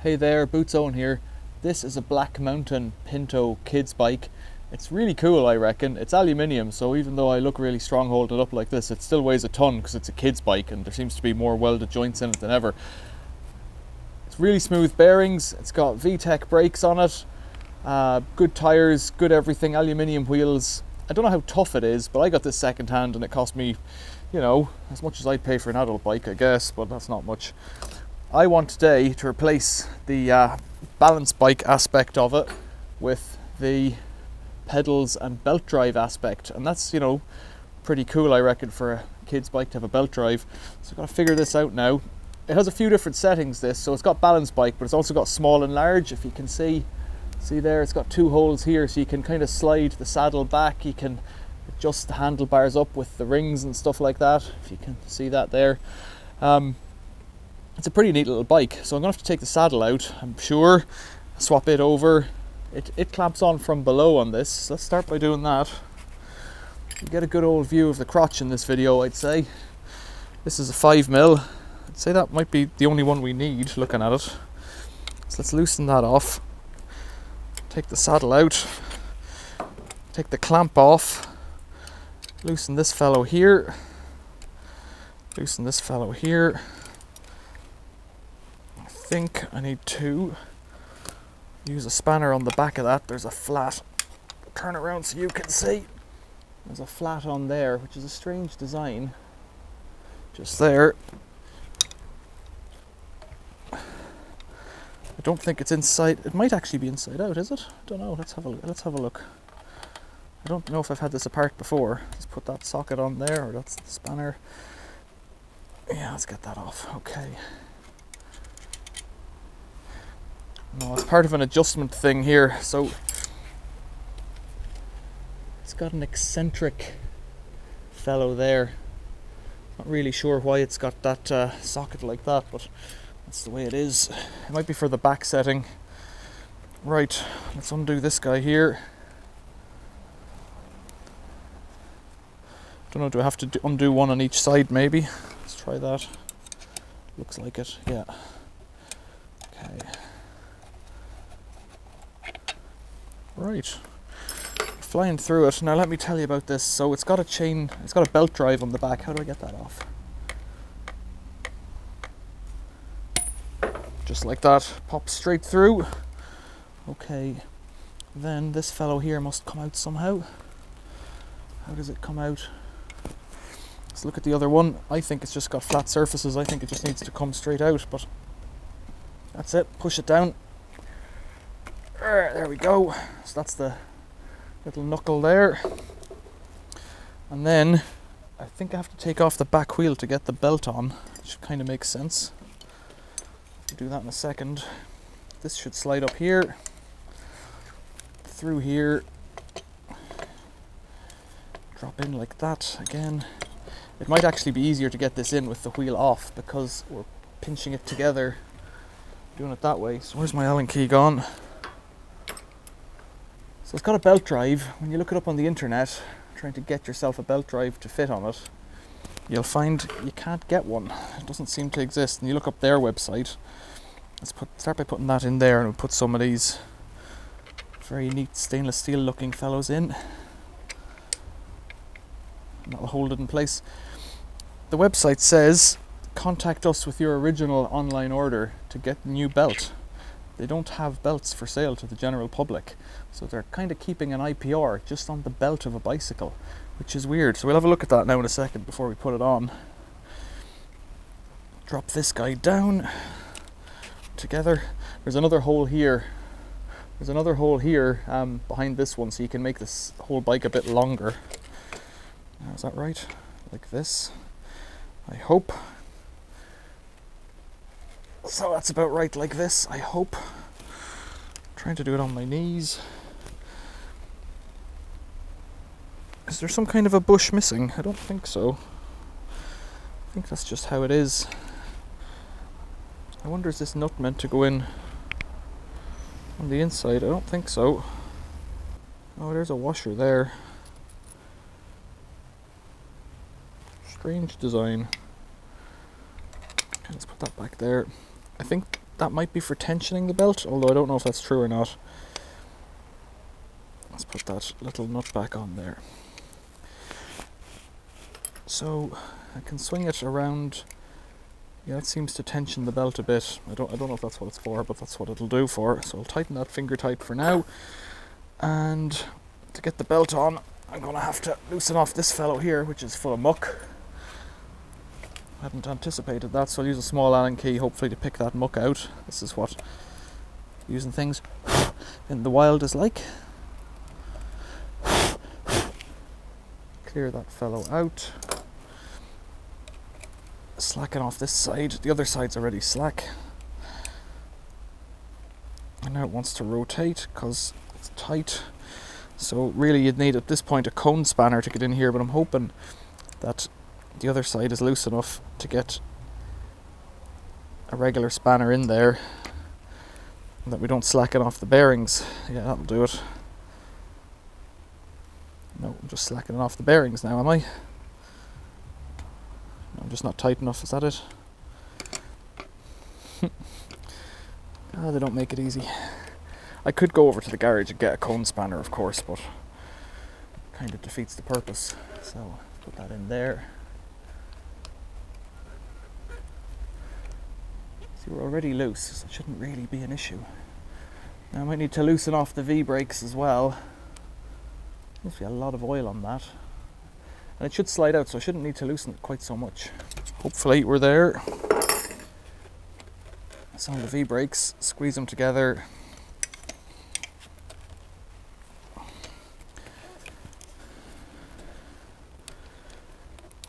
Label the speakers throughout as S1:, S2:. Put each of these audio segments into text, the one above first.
S1: Hey there, Boots Owen here. This is a BlackMountain Pinto kids bike. It's really cool, I reckon. It's aluminium, so even though I look really strong holding it up like this, it still weighs a ton because it's a kids bike and there seems to be more welded joints in it than ever. It's really smooth bearings, it's got VTEC brakes on it, good tyres, good everything, aluminium wheels. I don't know how tough it is, but I got this second hand and it cost me, as much as I'd pay for an adult bike, I guess, but that's not much. I want today to replace the balance bike aspect of it with the pedals and belt drive aspect, and that's pretty cool, I reckon, for a kid's bike to have a belt drive. So I've got to figure this out now. It has a few different settings, this, so it's got balance bike, but it's also got small and large. If you can see there, it's got two holes here, so you can kind of slide the saddle back. You can adjust the handlebars up with the rings and stuff like that, if you can see that there. It's a pretty neat little bike, so I'm going to have to take the saddle out, I'm sure, swap it over. It clamps on from below on this, so let's start by doing that. You get a good old view of the crotch in this video, I'd say. This is a 5mm. I'd say that might be the only one we need, looking at it. So let's loosen that off. Take the saddle out. Take the clamp off. Loosen this fellow here. Loosen this fellow here. I think I need to use a spanner on the back of that. There's a flat. Turn around so you can see. There's a flat on there, which is a strange design. Just there. I don't think it's inside. It might actually be inside out, is it? I don't know. Let's have a look. I don't know if I've had this apart before. Let's put that socket on there, or that's the spanner. Yeah, let's get that off. Okay. No, it's part of an adjustment thing here, so it's got an eccentric fellow there. Not really sure why it's got that socket like that, but that's the way it is. It might be for the back setting. Right, let's undo this guy here. Don't know, do I have to undo one on each side maybe? Let's try that. Looks like it, yeah. Okay. Right, flying through it. Now let me tell you about this. So it's got a chain, it's got a belt drive on the back. How do I get that off? Just like that, pops straight through. Okay, then this fellow here must come out somehow. How does it come out? Let's look at the other one. I think it's just got flat surfaces. I think it just needs to come straight out, but that's it. Push it down. There we go. So that's the little knuckle there. And then I think I have to take off the back wheel to get the belt on, which kind of makes sense. I'll do that in a second. This should slide up here, through here, drop in like that again. It might actually be easier to get this in with the wheel off because we're pinching it together, doing it that way. So where's my Allen key gone? So it's got a belt drive. When you look it up on the internet, trying to get yourself a belt drive to fit on it, you'll find you can't get one. It doesn't seem to exist. And you look up their website. Let's start by putting that in there, and we'll put some of these very neat stainless steel looking fellows in. And that'll hold it in place. The website says, contact us with your original online order to get the new belt. They don't have belts for sale to the general public, so they're kind of keeping an IPR just on the belt of a bicycle, which is weird. So we'll have a look at that now in a second before we put it on. Drop this guy down together. There's another hole here. There's another hole here behind this one, so you can make this whole bike a bit longer. Now, is that right? Like this, I hope. So that's about right, like this, I hope. Trying to do it on my knees. Is there some kind of a bush missing? I don't think so. I think that's just how it is. I wonder, is this nut meant to go in on the inside? I don't think so. Oh, there's a washer there. Strange design. Okay, let's put that back there. I think that might be for tensioning the belt, although I don't know if that's true or not. Let's put that little nut back on there. So I can swing it around. Yeah, it seems to tension the belt a bit. I don't know if that's what it's for, but that's what it'll do for. So I'll tighten that finger tight for now. And to get the belt on, I'm going to have to loosen off this fellow here, which is full of muck. I hadn't anticipated that, so I'll use a small Allen key, hopefully, to pick that muck out. This is what using things in the wild is like. Clear that fellow out. Slacken off this side. The other side's already slack. And now it wants to rotate because it's tight. So really you'd need at this point a cone spanner to get in here, but I'm hoping that the other side is loose enough to get a regular spanner in there and that we don't slacken off the bearings. Yeah, that'll do it. No, I'm just slackening off the bearings now, am I? I'm just not tight enough, is that it? They don't make it easy. I could go over to the garage and get a cone spanner, of course, but kind of defeats the purpose. So put that in there. See, we're already loose, so it shouldn't really be an issue. Now I might need to loosen off the V-brakes as well. Must be a lot of oil on that. And it should slide out, so I shouldn't need to loosen it quite so much. Hopefully we're there. Some of the V-brakes, squeeze them together.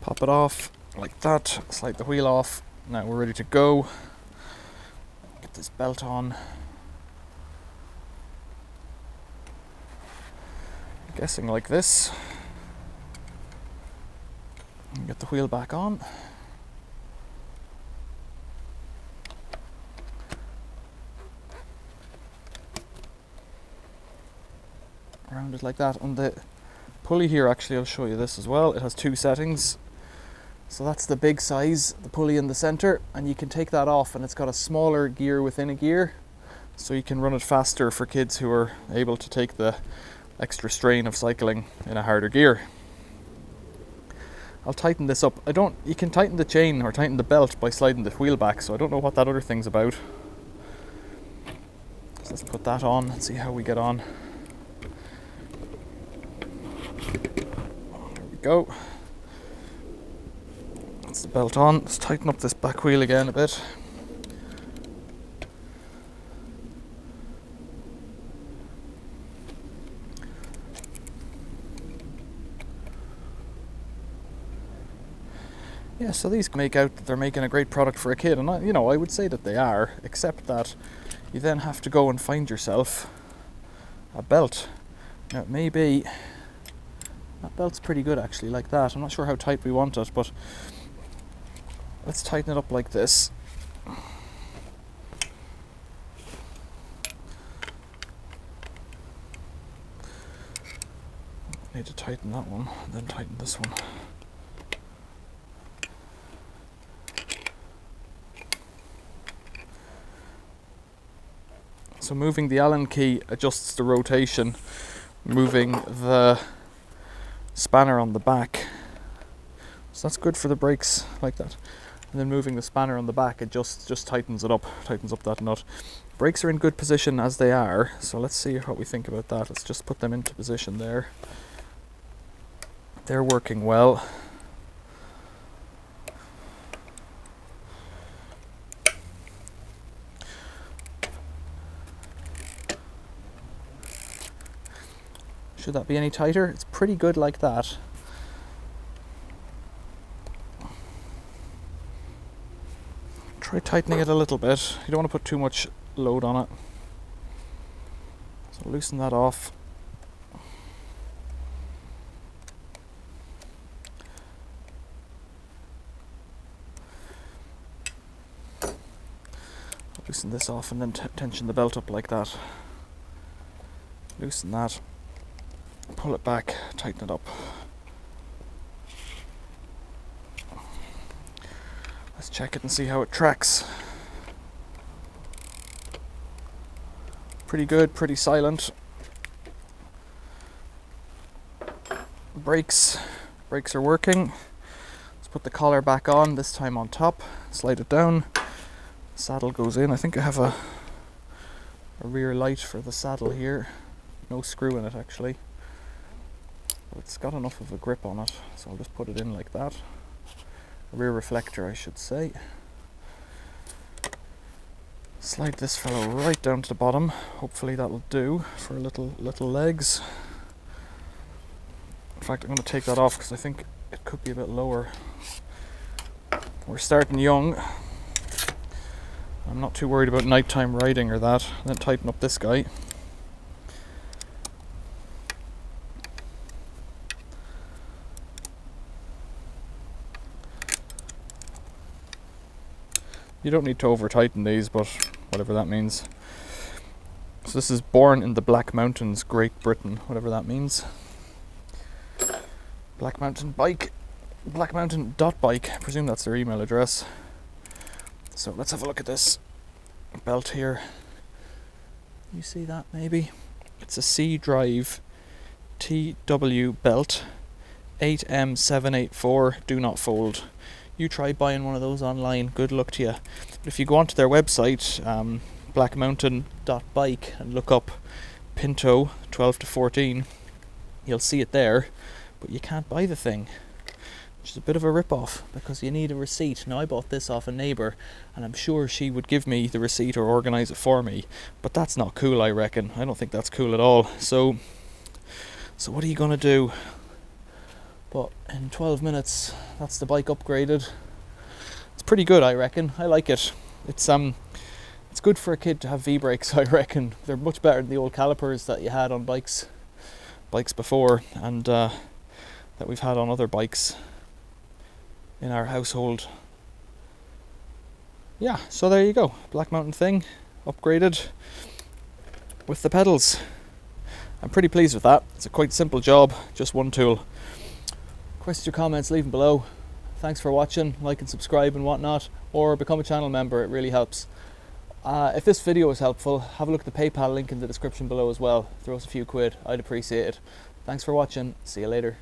S1: Pop it off like that, slide the wheel off. Now we're ready to go. Get this belt on. I'm guessing like this. And get the wheel back on. Around it like that. And the pulley here, actually, I'll show you this as well. It has two settings. So that's the big size, the pulley in the center, and you can take that off and it's got a smaller gear within a gear. So you can run it faster for kids who are able to take the extra strain of cycling in a harder gear. I'll tighten this up. You can tighten the chain or tighten the belt by sliding the wheel back, so I don't know what that other thing's about. So let's put that on and see how we get on. There we go. That's the belt on. Let's tighten up this back wheel again a bit. Yeah, so these make out that they're making a great product for a kid, and I would say that they are, except that you then have to go and find yourself a belt. Now, maybe that belt's pretty good actually, like that. I'm not sure how tight we want it, but let's tighten it up like this. Need to tighten that one, and then tighten this one. So moving the Allen key adjusts the rotation, moving the spanner on the back. So that's good for the brakes, like that. And then moving the spanner on the back, it just tightens it up, tightens up that nut. Brakes are in good position as they are, so let's see what we think about that. Let's just put them into position there. They're working well. Should that be any tighter? It's pretty good like that. Try tightening it a little bit. You don't want to put too much load on it. So loosen that off. Loosen this off and then tension the belt up like that. Loosen that. Pull it back, tighten it up. Let's check it and see how it tracks. pretty good, pretty silent. Brakes are working. Let's put the collar back on, this time on top, slide it down, saddle goes in. I think I have a rear light for the saddle here, no screw in it actually, but it's got enough of a grip on it, so I'll just put it in like that. A rear reflector, I should say. Slide this fellow right down to the bottom. Hopefully that'll do for little legs. In fact, I'm going to take that off because I think it could be a bit lower. We're starting young. I'm not too worried about nighttime riding or that. Then tighten up this guy. You don't need to over tighten these, but whatever that means. So this is born in the Black Mountains, Great Britain, whatever that means. Black Mountain Bike, BlackMountain.bike, I presume that's their email address. So let's have a look at this belt here. You see that maybe? It's a C Drive TW belt, 8M784, do not fold. You try buying one of those online, good luck to you. But if you go onto their website, BlackMountain.bike, and look up Pinto 12 to 14, you'll see it there, but you can't buy the thing, which is a bit of a rip-off because you need a receipt. Now I bought this off a neighbour and I'm sure she would give me the receipt or organise it for me, but that's not cool, I reckon. I don't think that's cool at all. So what are you going to do? But in 12 minutes, that's the bike upgraded. It's pretty good, I reckon. I like it. It's good for a kid to have V-brakes, I reckon. They're much better than the old calipers that you had on bikes before, and that we've had on other bikes in our household. Yeah, so there you go. Black Mountain thing, upgraded with the pedals. I'm pretty pleased with that. It's a quite simple job, just one tool. Questions or comments, leave them below. Thanks for watching, like and subscribe and whatnot, or become a channel member, it really helps. If this video was helpful, have a look at the PayPal link in the description below as well. Throw us a few quid, I'd appreciate it. Thanks for watching, see you later.